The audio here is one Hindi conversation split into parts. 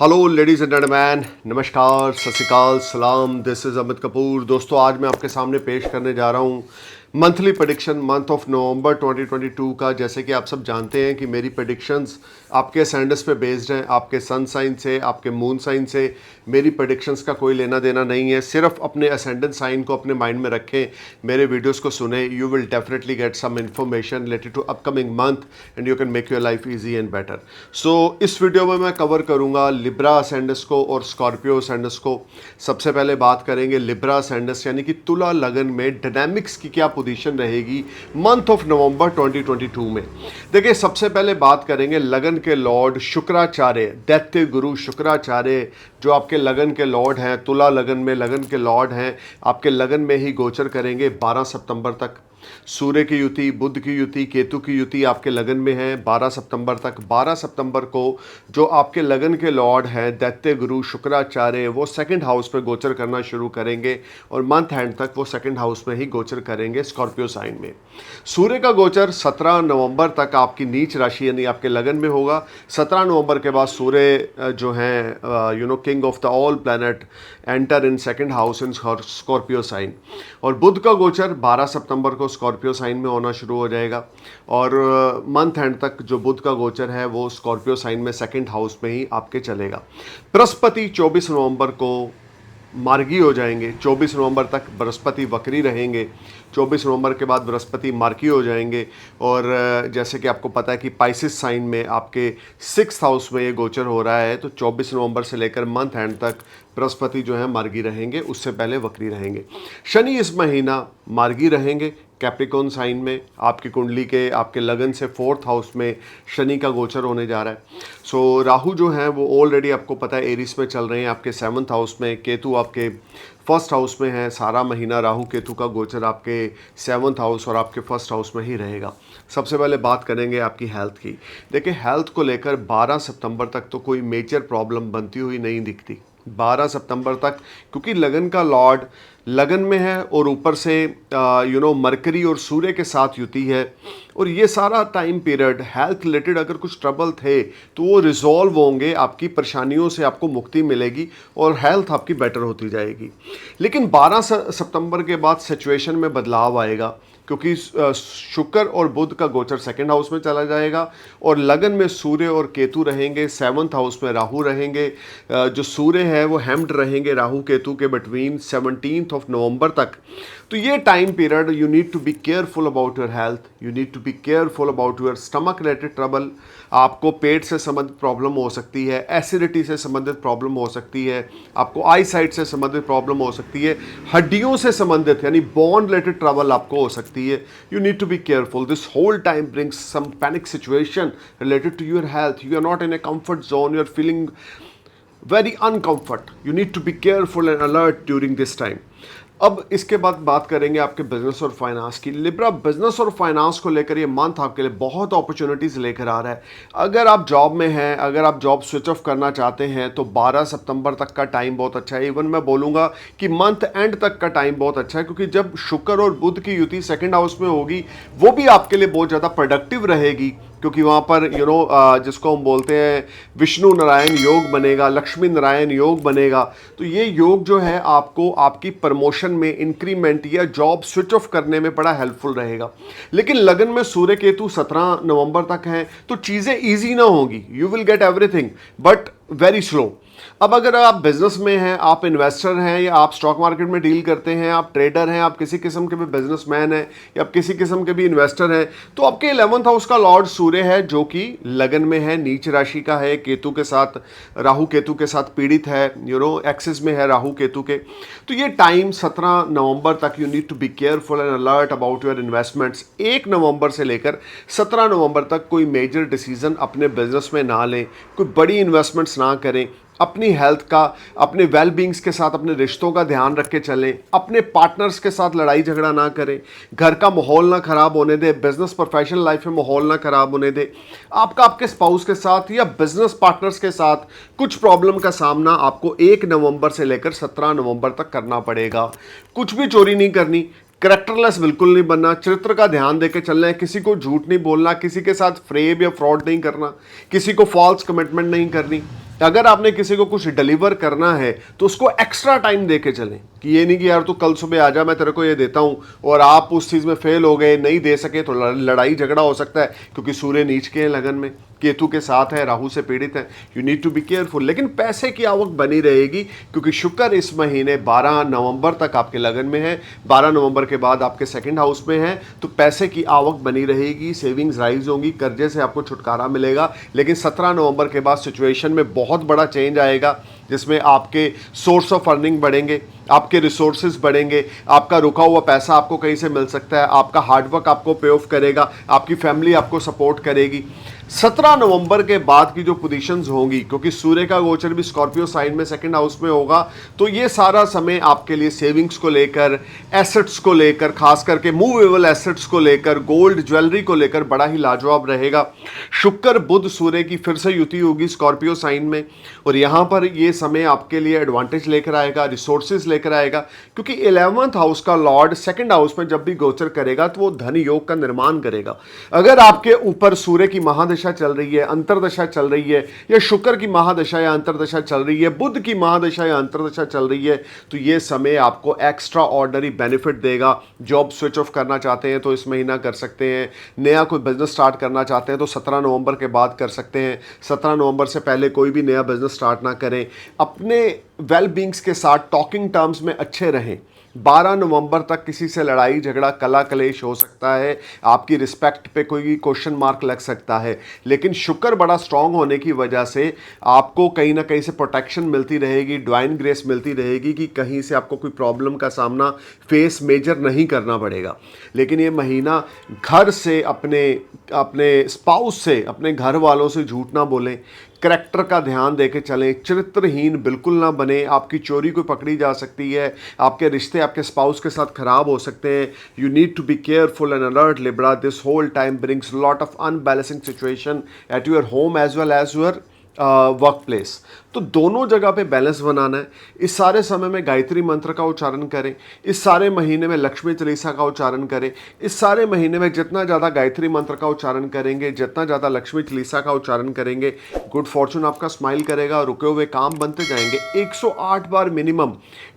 हेलो लेडीज़ एंड जेंटलमैन, नमस्कार, सत श्री अकाल, सलाम। This is Amit Kapoor. दोस्तों, आज मैं आपके सामने पेश करने जा रहा हूँ monthly prediction month of November 2022 का। जैसे कि आप सब जानते हैं कि मेरी प्रेडिक्शंस आपके असेंडेंस पे बेस्ड हैं, आपके सन साइन से, आपके मून साइन से मेरी प्रेडिक्शंस का कोई लेना देना नहीं है। सिर्फ अपने असेंडेंट साइन को अपने माइंड में रखें, मेरे वीडियोस को सुने, you will definitely get some information related to upcoming month and you can make your life easy and better. So इस वीडियो में मैं कवर करूँगा लिब्रा असेंडेंस को और स्कॉर्पियो असेंडेंस को। सबसे पहले बात करेंगे लिब्रा असेंडेंस यानी कि तुला लगन में डायनामिक्स की क्या पोजीशन रहेगी मंथ ऑफ नवंबर 2022 में। देखिए, सबसे पहले बात करेंगे लगन के लॉर्ड शुक्राचार्य, दैत्य गुरु शुक्राचार्य, जो आपके लगन के लॉर्ड हैं, तुला लगन में लगन के लॉर्ड हैं, आपके लगन में ही गोचर करेंगे 12 सितंबर तक। सूर्य की युति, बुध की युति, केतु की युति आपके लगन में है 12 सितंबर तक। 12 सितंबर को जो आपके लगन के लॉर्ड हैं दैत्य गुरु शुक्राचार्य, वो सेकंड हाउस पे गोचर करना शुरू करेंगे और मंथ एंड तक वो सेकंड हाउस में ही गोचर करेंगे स्कॉर्पियो साइन में। सूर्य का गोचर 17 नवंबर तक आपकी नीच राशि यानी आपके लगन में होगा। 17 नवंबर के बाद सूर्य जो हैं king of the all planet enter in second house in Scorpio sign. और बुध का गोचर 12 सितंबर को स्कॉर्पियो साइन में होना शुरू हो जाएगा और मंथ एंड तक जो बुध का गोचर है वो स्कॉर्पियो साइन में सेकंड हाउस में ही आपके चलेगा। बृहस्पति 24 नवंबर को मार्गी हो जाएंगे। 24 नवंबर तक बृहस्पति वक्री रहेंगे। 24 नवंबर के बाद बृहस्पति मार्गी हो जाएंगे और जैसे कि आपको पता है कि पाइसिस साइन में आपके 6th हाउस में ये गोचर हो रहा है, तो 24 नवंबर से लेकर मंथ एंड तक बृहस्पति जो है मार्गी रहेंगे, उससे पहले वक्री रहेंगे। शनि इस महीना मार्गी रहेंगे कैप्रिकॉर्न साइन में। आपकी कुंडली के आपके लगन से 4th हाउस में शनि का गोचर होने जा रहा है। सो राहु जो है वो ऑलरेडी आपको पता है एरिस में चल रहे हैं आपके 7th हाउस में। केतु आपके 1st हाउस में है। सारा महीना राहु केतु का गोचर आपके 7th हाउस और आपके 1st हाउस में ही रहेगा। सबसे पहले बात करेंगे आपकी हेल्थ की। देखिए, हेल्थ को लेकर 12 सितंबर तक तो कोई मेजर प्रॉब्लम बनती हुई नहीं दिखती। 12 सितंबर तक, क्योंकि लगन का लॉर्ड लगन में है और ऊपर से मरकरी और सूर्य के साथ युति है और ये सारा टाइम पीरियड हेल्थ रिलेटेड अगर कुछ ट्रबल थे तो वो रिजॉल्व होंगे, आपकी परेशानियों से आपको मुक्ति मिलेगी और हेल्थ आपकी बेटर होती जाएगी। लेकिन 12 सितंबर के बाद सिचुएशन में बदलाव आएगा क्योंकि शुक्र और बुध का गोचर सेकंड हाउस में चला जाएगा और लगन में सूर्य और केतु रहेंगे। 7th हाउस में राहु रहेंगे। जो सूर्य है वो हेम्ड रहेंगे राहु केतु के बिटवीन 17th ऑफ नवंबर तक। तो ये time period you need to be careful about your health, you need to be careful about your stomach related trouble. आपको पेट से संबंधित प्रॉब्लम हो सकती है, एसिडिटी से संबंधित प्रॉब्लम हो सकती है, आपको आई साइट से संबंधित प्रॉब्लम हो सकती है, हड्डियों से संबंधित यानी बोन रिलेटेड ट्रबल आपको हो सकती है। You need to be careful. This whole time brings some panic situation related to your health. You are not in a comfort zone, you are feeling very uncomfort. You need to be careful and alert during this time. अब इसके बाद बात करेंगे आपके बिजनेस और फाइनेंस की। लिब्रा बिजनेस और फाइनेंस को लेकर ये मंथ आपके लिए बहुत अपॉर्चुनिटीज़ लेकर आ रहा है। अगर आप जॉब में हैं, अगर आप जॉब स्विच ऑफ करना चाहते हैं तो 12 सितंबर तक का टाइम बहुत अच्छा है। इवन मैं बोलूँगा कि मंथ एंड तक का टाइम बहुत अच्छा है क्योंकि जब शुक्र और बुध की युति सेकंड हाउस में होगी वो भी आपके लिए बहुत ज़्यादा प्रोडक्टिव रहेगी क्योंकि वहाँ पर जिसको हम बोलते हैं विष्णु नारायण योग बनेगा, लक्ष्मी नारायण योग बनेगा। तो ये योग जो है आपको आपकी प्रमोशन में, इंक्रीमेंट या जॉब स्विच ऑफ करने में बड़ा हेल्पफुल रहेगा। लेकिन लगन में सूर्य केतु 17 नवंबर तक हैं तो चीज़ें ईजी ना होंगी। You will get everything but very slow. अब अगर आप बिजनेस में हैं, आप इन्वेस्टर हैं या आप स्टॉक मार्केट में डील करते हैं, आप ट्रेडर हैं, आप किसी किस्म के भी बिजनेसमैन हैं या आप किसी किस्म के भी इन्वेस्टर हैं, तो आपके 11th हाउस का लॉर्ड सूर्य है जो कि लगन में है, नीच राशि का है, केतु के साथ, राहु केतु के साथ पीड़ित है, एक्सिस में है राहु केतु के। तो ये टाइम 17 नवंबर तक you need to be careful and alert about your investments. 1 नवंबर से लेकर 17 नवंबर तक कोई मेजर डिसीजन अपने बिजनेस में ना लें, कोई बड़ी इन्वेस्टमेंट्स ना करें। अपनी हेल्थ का, अपने वेल बींग्स के साथ, अपने रिश्तों का ध्यान रख के चलें। अपने पार्टनर्स के साथ लड़ाई झगड़ा ना करें। घर का माहौल ना खराब होने दें। बिजनेस प्रोफेशनल लाइफ में माहौल ना खराब होने दें। आपका आपके स्पाउस के साथ या बिजनेस पार्टनर्स के साथ कुछ प्रॉब्लम का सामना आपको 1 नवंबर से लेकर 17 नवंबर तक करना पड़ेगा। कुछ भी चोरी नहीं करनी, करेक्टरलेस बिल्कुल नहीं बनना, चरित्र का ध्यान देकर चलना है, किसी को झूठ नहीं बोलना, किसी के साथ फ्रेब या फ्रॉड नहीं करना, किसी को फॉल्स कमिटमेंट नहीं करनी, अगर आपने किसी को कुछ डिलीवर करना है तो उसको एक्स्ट्रा टाइम दे के चलें, कि ये नहीं कि यार तू कल सुबह आ जा, मैं तेरे को ये देता हूं, और आप उस चीज़ में फेल हो गए, नहीं दे सके, तो लड़ाई झगड़ा हो सकता है, क्योंकि सूर्य नीच के हैं लगन में, केतु के साथ है, राहु से पीड़ित है। You need to be careful. लेकिन पैसे की आवक बनी रहेगी, क्योंकि शुक्र इस महीने 12 नवंबर तक आपके लगन में है, 12 नवंबर के बाद आपके सेकंड हाउस में है, तो पैसे की आवक बनी रहेगी, सेविंग्स राइज होंगी, कर्जे से आपको छुटकारा मिलेगा। लेकिन 17 नवंबर के बाद सिचुएशन में बहुत बड़ा चेंज आएगा, जिसमें आपके सोर्स ऑफ अर्निंग बढ़ेंगे, आपके रिसोर्सेज बढ़ेंगे, आपका रुका हुआ पैसा आपको कहीं से मिल सकता है, आपका हार्डवर्क आपको पे ऑफ करेगा, आपकी फैमिली आपको सपोर्ट करेगी। 17 नवंबर के बाद की जो पोजीशंस होंगी, क्योंकि सूर्य का गोचर भी स्कॉर्पियो साइन में सेकंड हाउस में होगा, तो ये सारा समय आपके लिए सेविंग्स को लेकर, एसेट्स को लेकर, खास करके मूवेबल एसेट्स को लेकर, गोल्ड ज्वेलरी को लेकर बड़ा ही लाजवाब रहेगा। शुक्र बुध सूर्य की फिर से युति होगी स्कॉर्पियो साइन में, और यहाँ पर ये समय आपके लिए एडवांटेज लेकर आएगा, रिसोर्सेज लेकर आएगा, क्योंकि 11th हाउस का लॉर्ड सेकंड हाउस में जब भी गोचर करेगा तो वो धन योग का निर्माण करेगा। अगर आपके ऊपर सूर्य की महादशा चल रही है, अंतरदशा चल रही है, या शुक्र की महादशा या अंतरदशा चल रही है, बुध की महादशा या अंतरदशा चल रही है, तो ये समय आपको एक्स्ट्रा ऑर्डिनरी बेनिफिट देगा। जॉब स्विच ऑफ करना चाहते हैं तो इस महीना कर सकते हैं, नया कोई बिजनेस स्टार्ट करना चाहते हैं तो 17 नवंबर के बाद कर सकते हैं। 17 नवंबर से पहले कोई भी नया बिजनेस स्टार्ट ना करें। अपने वेल बींग्स के साथ टॉकिंग टर्म्स में अच्छे रहें। 12 नवंबर तक किसी से लड़ाई झगड़ा कला कलेश हो सकता है, आपकी रिस्पेक्ट पे कोई क्वेश्चन मार्क लग सकता है, लेकिन शुक्र बड़ा स्ट्रांग होने की वजह से आपको कहीं ना कहीं से प्रोटेक्शन मिलती रहेगी, डिवाइन ग्रेस मिलती रहेगी, कि कहीं से आपको कोई प्रॉब्लम का सामना फेस मेजर नहीं करना पड़ेगा। लेकिन ये महीना घर से, अपने स्पाउस से, अपने घर वालों से झूठ ना बोलें, करैक्टर का ध्यान देके चलें, चरित्रहीन बिल्कुल ना बने। आपकी चोरी कोई पकड़ी जा सकती है, आपके रिश्ते आपके स्पाउस के साथ खराब हो सकते हैं। You need to be careful and alert Libra. This whole time brings lot of unbalancing situation at your home as well as your workplace. तो दोनों जगह पे बैलेंस बनाना है। इस सारे समय में गायत्री मंत्र का उच्चारण करें, इस सारे महीने में लक्ष्मी चालीसा का उच्चारण करें। इस सारे महीने में जितना ज़्यादा गायत्री मंत्र का उच्चारण करेंगे, जितना ज़्यादा लक्ष्मी चालीसा का उच्चारण करेंगे, गुड फॉर्चून आपका स्माइल करेगा, रुके हुए काम बनते जाएंगे। 108 बार मिनिमम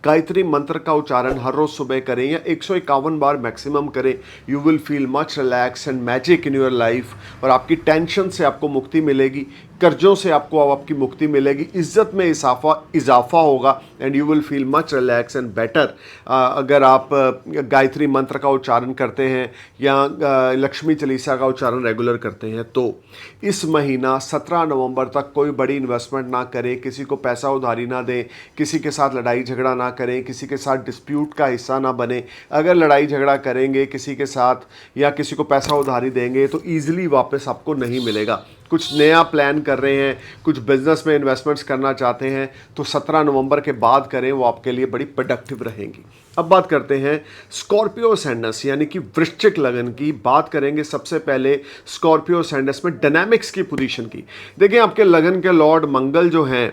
गायत्री मंत्र का उच्चारण हर रोज सुबह करें, या 151 बार मैक्सिमम करें। You will feel much relax and magic in your life, और आपकी टेंशन से आपको मुक्ति मिलेगी, कर्जों से आपको आपकी मुक्ति मिलेगी, इज्जत में इजाफा होगा, and you will feel much relax and better. अगर आप गायत्री मंत्र का उच्चारण करते हैं या लक्ष्मी चालीसा का उच्चारण रेगुलर करते हैं, तो इस महीना 17 नवंबर तक कोई बड़ी इन्वेस्टमेंट ना करें, किसी को पैसा उधारी ना दें, किसी के साथ लड़ाई झगड़ा ना करें, किसी के साथ डिस्प्यूट का हिस्सा ना बने। अगर लड़ाई झगड़ा करेंगे किसी के साथ या किसी को पैसा उधारी देंगे तो ईजिली वापस आपको नहीं मिलेगा। कुछ नया प्लान कर रहे हैं, कुछ बिजनेस में इन्वेस्टमेंट्स करना चाहते हैं, तो 17 नवंबर के बाद करें, वो आपके लिए बड़ी प्रोडक्टिव रहेंगी। अब बात करते हैं स्कॉर्पियो अससेंडेंस यानी कि वृश्चिक लगन की। बात करेंगे सबसे पहले स्कॉर्पियो अससेंडेंस में डायनामिक्स की पोजीशन की। देखिए, आपके लगन के लॉर्ड मंगल जो हैं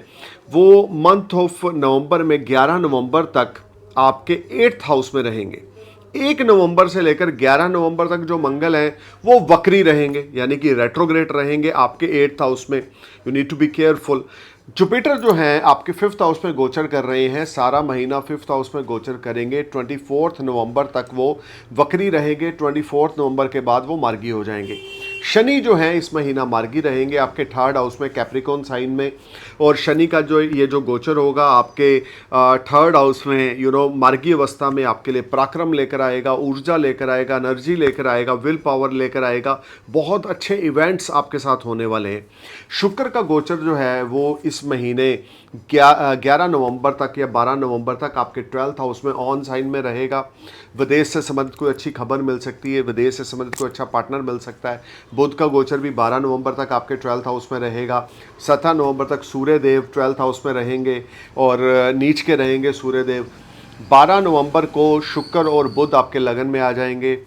वो मंथ ऑफ नवंबर में 11 नवंबर तक आपके 8th हाउस में रहेंगे। 1 नवंबर से लेकर 11 नवंबर तक जो मंगल हैं वो वक्री रहेंगे, यानी कि रेट्रोग्रेड रहेंगे आपके 8th हाउस में। You need to be careful. Jupiter जो हैं आपके 5th हाउस में गोचर कर रहे हैं, सारा महीना 5th हाउस में गोचर करेंगे। 24 नवंबर तक वो वक्री रहेंगे, 24 नवंबर के बाद वो मार्गी हो जाएंगे। शनि जो है इस महीना मार्गी रहेंगे आपके 3rd हाउस में कैप्रिकॉन साइन में, और शनि का जो गोचर होगा आपके 3rd हाउस में मार्गी अवस्था में आपके लिए पराक्रम लेकर आएगा, ऊर्जा लेकर आएगा, एनर्जी लेकर आएगा, विल पावर लेकर आएगा। बहुत अच्छे इवेंट्स आपके साथ होने वाले हैं। शुक्र का गोचर जो है वो इस महीने 11 नवंबर तक या 12 नवंबर तक आपके 12th हाउस में ऑन साइन में रहेगा। विदेश से संबंधित कोई अच्छी खबर मिल सकती है, विदेश से संबंधित कोई अच्छा पार्टनर मिल सकता है। बुध का गोचर भी 12 नवंबर तक आपके 12th हाउस में रहेगा। 17 नवंबर तक सूर्य देव 12th हाउस में रहेंगे और नीच के रहेंगे सूर्य देव। 12 नवंबर को शुक्र और बुध आपके लगन में आ जाएंगे।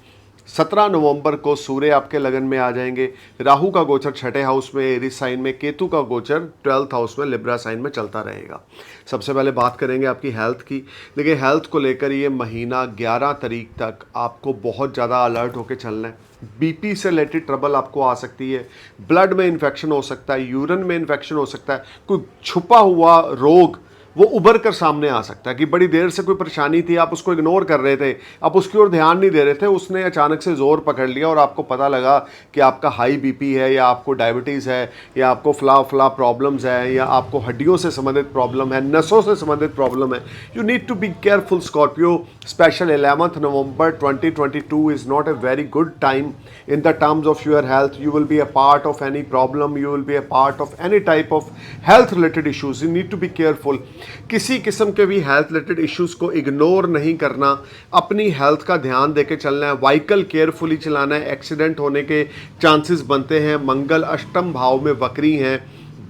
17 नवंबर को सूर्य आपके लगन में आ जाएंगे। राहु का गोचर 6ठे हाउस में एरीज साइन में, केतु का गोचर 12th हाउस में लिब्रा साइन में चलता रहेगा। सबसे पहले बात करेंगे आपकी हेल्थ की। देखिए, हेल्थ को लेकर ये महीना 11 तारीख तक आपको बहुत ज़्यादा अलर्ट होकर चलना है। बीपी से रिलेटेड ट्रबल आपको आ सकती है, ब्लड में इन्फेक्शन हो सकता है, यूरिन में इन्फेक्शन हो सकता है, कोई छुपा हुआ रोग वो उभर कर सामने आ सकता है कि बड़ी देर से कोई परेशानी थी, आप उसको इग्नोर कर रहे थे, आप उसकी ओर ध्यान नहीं दे रहे थे, उसने अचानक से ज़ोर पकड़ लिया और आपको पता लगा कि आपका हाई बीपी है या आपको डायबिटीज़ है या आपको फला प्रॉब्लम्स है या आपको हड्डियों से संबंधित प्रॉब्लम है, नसों से संबंधित प्रॉब्लम है। You need to be careful Scorpio. Special 11th November 2022 is not a very good time in the terms of your health. You will be a part of any problem, you will be a part of any type of health related issues. You need to be careful. किसी किस्म के भी हेल्थ रिलेटेड इश्यूज को इग्नोर नहीं करना, अपनी हेल्थ का ध्यान देके चलना है, व्हीकल केयरफुली चलाना है, एक्सीडेंट होने के चांसेस बनते हैं। मंगल अष्टम भाव में वक्री हैं,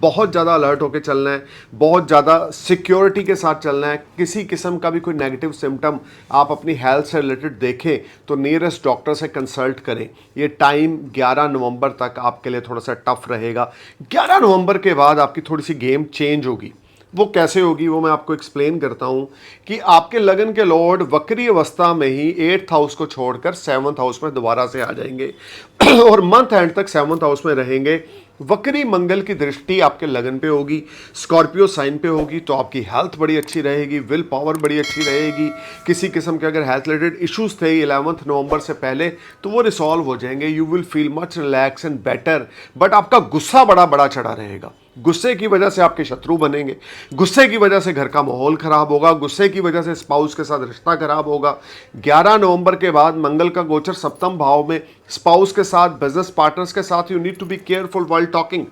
बहुत ज़्यादा अलर्ट होकर चलना है, बहुत ज़्यादा सिक्योरिटी के साथ चलना है। किसी किस्म का भी कोई नेगेटिव सिम्टम आप अपनी हेल्थ से रिलेटेड देखें तो नियरेस्ट डॉक्टर से कंसल्ट करें। ये टाइम 11 नवंबर तक आपके लिए थोड़ा सा टफ रहेगा। 11 नवंबर के बाद आपकी थोड़ी सी गेम चेंज होगी। वो कैसे होगी वो मैं आपको एक्सप्लेन करता हूँ कि आपके लगन के लॉर्ड वक्री अवस्था में ही 8th हाउस को छोड़कर 7th हाउस में दोबारा से आ जाएंगे और मंथ एंड तक 7th हाउस में रहेंगे। वक्री मंगल की दृष्टि आपके लगन पे होगी, स्कॉर्पियो साइन पे होगी, तो आपकी हेल्थ बड़ी अच्छी रहेगी, विल पावर बड़ी अच्छी रहेगी। किसी किस्म के अगर हेल्थ रिलेटेड इश्यूज थे 11th नवंबर से पहले तो वो रिसॉल्व हो जाएंगे। You will feel much relax and better. But आपका गुस्सा बड़ा बड़ा चढ़ा रहेगा। गुस्से की वजह से आपके शत्रु बनेंगे, गुस्से की वजह से घर का माहौल खराब होगा, गुस्से की वजह से स्पाउस के साथ रिश्ता खराब होगा। 11 नवंबर के बाद मंगल का गोचर सप्तम भाव में स्पाउस के साथ, बिजनेस पार्टनर्स के साथ you need to be careful while talking.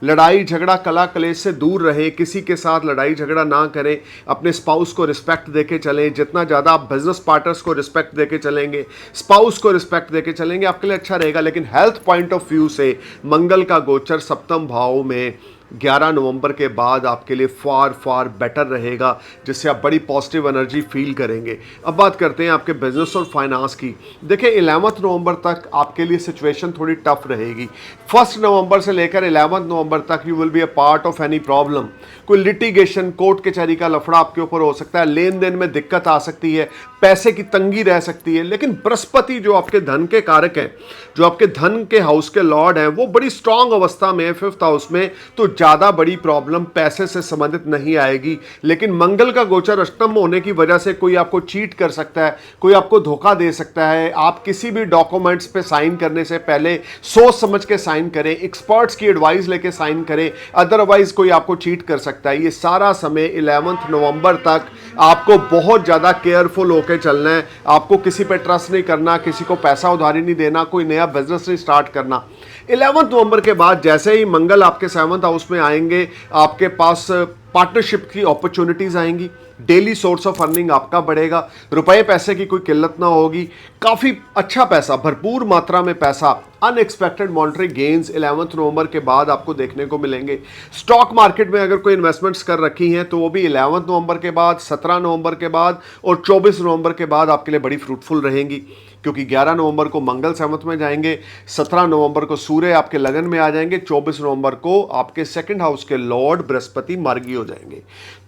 लड़ाई झगड़ा कला कलेश से दूर रहे, किसी के साथ लड़ाई झगड़ा ना करें, अपने स्पाउस को रिस्पेक्ट देके चलें। जितना ज़्यादा आप बिजनेस पार्टनर्स को रिस्पेक्ट देके चलेंगे, स्पाउस को रिस्पेक्ट देके चलेंगे, आपके लिए अच्छा रहेगा। लेकिन हेल्थ पॉइंट ऑफ व्यू से मंगल का गोचर सप्तम भाव में 11 नवंबर के बाद आपके लिए फार बेटर रहेगा, जिससे आप बड़ी पॉजिटिव एनर्जी फील करेंगे। अब बात करते हैं आपके बिजनेस और फाइनेंस की। देखिए 11th नवंबर तक आपके लिए सिचुएशन थोड़ी टफ रहेगी। 1 नवंबर से लेकर 11 नवंबर तक you will be a part of any problem. कोई लिटिगेशन, कोर्ट कचहरी का लफड़ा आपके ऊपर हो सकता है, लेन देन में दिक्कत आ सकती है, पैसे की तंगी रह सकती है। लेकिन बृहस्पति जो आपके धन के कारक हैं, जो आपके धन के हाउस के लॉर्ड हैं, वो बड़ी स्ट्रांग अवस्था में 5th हाउस में, तो ज़्यादा बड़ी प्रॉब्लम पैसे से संबंधित नहीं आएगी। लेकिन मंगल का गोचर अष्टम होने की वजह से कोई आपको चीट कर सकता है, कोई आपको धोखा दे सकता है। आप किसी भी डॉक्यूमेंट्स पे साइन करने से पहले सोच समझ के साइन करें, एक्सपर्ट्स की एडवाइस लेके साइन करें, अदरवाइज कोई आपको चीट कर सकता है। ये सारा समय 11th नवंबर तक आपको बहुत ज़्यादा केयरफुल होकर चलना है। आपको किसी पे ट्रस्ट नहीं करना, किसी को पैसा उधारी नहीं देना, कोई नया बिजनेस नहीं स्टार्ट करना। 11th नवंबर के बाद जैसे ही मंगल आपके 7th हाउस में आएंगे, आपके पास पार्टनरशिप की अपॉर्चुनिटीज आएंगी, डेली सोर्स ऑफ अर्निंग आपका बढ़ेगा, रुपए पैसे की कोई किल्लत ना होगी, काफ़ी अच्छा पैसा, भरपूर मात्रा में पैसा, अनएक्सपेक्टेड मॉनेटरी गेन्स 11th नवंबर के बाद आपको देखने को मिलेंगे। स्टॉक मार्केट में अगर कोई इन्वेस्टमेंट्स कर रखी हैं तो वो भी 11th नवंबर के बाद, 17 नवंबर के बाद और 24 नवंबर के बाद आपके लिए बड़ी फ्रूटफुल रहेंगी। क्योंकि 11 नवंबर को मंगल 7th में जाएंगे, 17 नवंबर को सूर्य आपके लगन में आ जाएंगे, 24 नवंबर को आपके 2nd हाउस के लॉर्ड बृहस्पति मार्गी हो जाएंगे।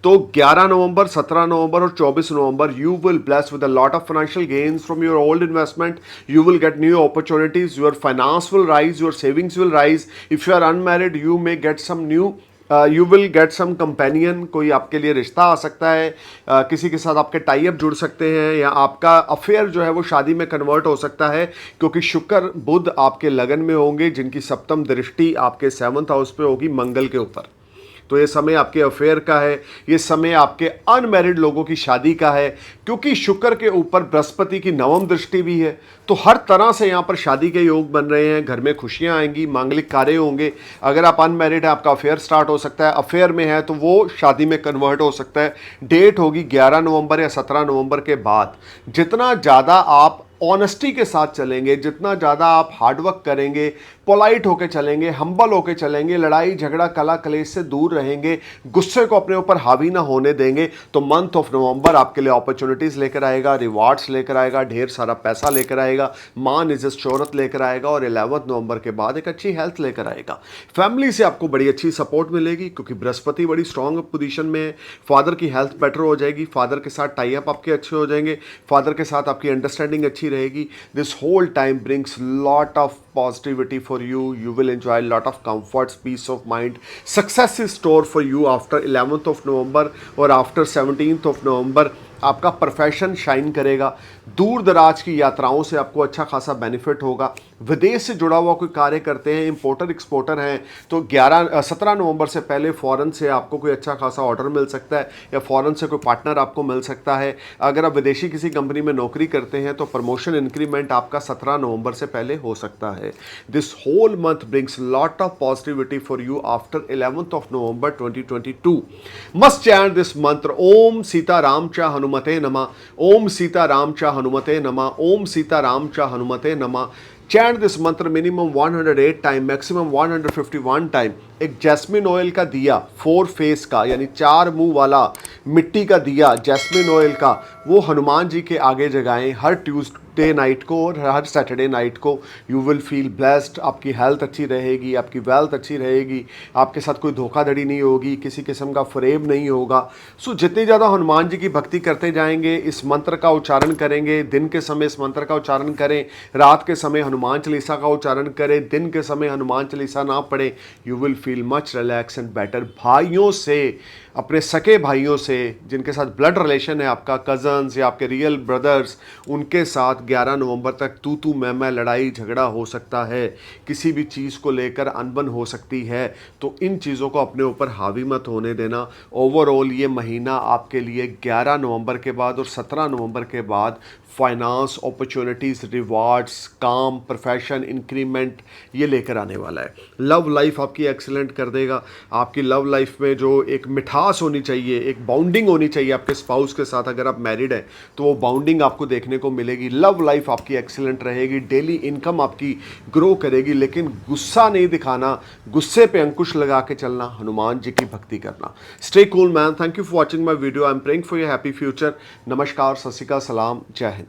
तो 11 नवंबर, 17 नवंबर और 24 नवंबर you will bless with a lot of financial gains from your old investment. You will get new opportunities, your finance will rise, your savings will rise. If you are unmarried you may get some new, you will get some companion, कोई आपके लिए रिश्ता आ सकता है, किसी के साथ आपके टाई अप जुड़ सकते हैं, या आपका अफेयर जो है वो शादी में कन्वर्ट हो सकता है, क्योंकि शुक्र बुध आपके लगन में होंगे, जिनकी सप्तम दृष्टि आपके 7th हाउस पे होगी मंगल के ऊपर। तो ये समय आपके अफेयर का है, ये समय आपके अनमैरिड लोगों की शादी का है, क्योंकि शुक्र के ऊपर बृहस्पति की 9वीं दृष्टि भी है। तो हर तरह से यहाँ पर शादी के योग बन रहे हैं, घर में खुशियाँ आएंगी, मांगलिक कार्य होंगे। अगर आप अनमैरिड हैं, आपका अफेयर स्टार्ट हो सकता है, अफेयर में है तो वो शादी में कन्वर्ट हो सकता है। डेट होगी 11 नवंबर या 17 नवंबर के बाद। जितना ज़्यादा आप ऑनेस्टी के साथ चलेंगे, जितना ज़्यादा आप हार्डवर्क करेंगे, पोलाइट होकर चलेंगे, हम्बल होकर चलेंगे, लड़ाई झगड़ा कला कलेश से दूर रहेंगे, गुस्से को अपने ऊपर हावी ना होने देंगे, तो मंथ ऑफ नवंबर आपके लिए अपॉर्चुनिटीज़ लेकर आएगा, रिवार्ड्स लेकर आएगा, ढेर सारा पैसा लेकर आएगा, मान इज्जत शोहरत लेकर आएगा, और 11th नवंबर के बाद एक अच्छी हेल्थ लेकर आएगा। फैमिली से आपको बड़ी अच्छी सपोर्ट मिलेगी, क्योंकि बृहस्पति बड़ी स्ट्रांग पोजीशन में है। फादर की हेल्थ बेटर हो जाएगी, फादर के साथ टाई अप आपके अच्छे हो जाएंगे, फादर के साथ आपकी अंडरस्टैंडिंग अच्छी रहेगी। This whole time brings lot of positivity for you, you will enjoy lot of comforts, peace of mind, success is store for you after 11th of November और आफ्टर 17th ऑफ नवंबर। आपका प्रोफेशन शाइन करेगा, दूर दराज की यात्राओं से आपको अच्छा खासा बेनिफिट होगा। विदेश से जुड़ा हुआ कोई कार्य करते हैं, इंपोर्टर एक्सपोर्टर हैं, तो 17 नवंबर से पहले फ़ॉरेन से आपको कोई अच्छा खासा ऑर्डर मिल सकता है या फ़ॉरेन से कोई पार्टनर आपको मिल सकता है। अगर आप विदेशी किसी कंपनी में नौकरी करते हैं तो प्रमोशन इंक्रीमेंट आपका 17 नवंबर से पहले हो सकता है। This whole month brings lot of positivity for you after 11th of November 2022। Must chant this mantra, Om Sita Ram च हनुमते नमः, ओम सीता राम च हनुमते नमः, ओम सीता राम च हनुमते नमः। चैंट दिस मंत्र मिनिमम 108 टाइम, मैक्सिमम 151 टाइम। एक जैस्मिन ऑयल का दिया 4 फेस का, यानी 4 मुंह वाला मिट्टी का दिया जैस्मिन ऑयल का, वो हनुमान जी के आगे जगाएं हर ट्यूसडे नाइट को और हर सैटरडे नाइट को। यू विल फील ब्लेस्ड, आपकी हेल्थ अच्छी रहेगी, आपकी वेल्थ अच्छी रहेगी, आपके साथ कोई धोखाधड़ी नहीं होगी, किसी किस्म का फ्रेब नहीं होगा। सो जितनी ज़्यादा हनुमान जी की भक्ति करते जाएंगे, इस मंत्र का उच्चारण करेंगे, दिन के समय इस मंत्र का उच्चारण करें, रात के समय हनुमान चालीसा का उच्चारण करें, दिन के समय हनुमान चालीसा ना पढ़ें, you will feel much relax and better. भाइयों से, अपने सके भाइयों से जिनके साथ ब्लड रिलेशन है आपका, कज़न्स या आपके रियल ब्रदर्स, उनके साथ 11 नवंबर तक तू मैं लड़ाई झगड़ा हो सकता है, किसी भी चीज़ को लेकर अनबन हो सकती है। तो इन चीज़ों को अपने ऊपर हावी मत होने देना। ओवरऑल ये महीना आपके लिए 11 नवंबर के बाद और 17 नवंबर के बाद फाइनेंस, अपॉर्चुनिटीज़, रिवार्ड्स, काम, प्रोफेशन, इंक्रीमेंट ये लेकर आने वाला है। लव लाइफ आपकी एक्सीलेंट कर देगा। आपकी लव लाइफ में जो एक मिठास होनी चाहिए, एक बाउंडिंग होनी चाहिए आपके स्पाउस के साथ, अगर आप मैरिड हैं तो वो बाउंडिंग आपको देखने को मिलेगी। लव लाइफ आपकी एक्सीलेंट रहेगी, डेली इनकम आपकी ग्रो करेगी, लेकिन गुस्सा नहीं दिखाना, गुस्से पे अंकुश लगा के चलना, हनुमान जी की भक्ति करना। Stay cool man, thank you for watching my video, I am praying for your happy future. नमस्कार, सत श्री अकाल, सलाम, जय हिंद।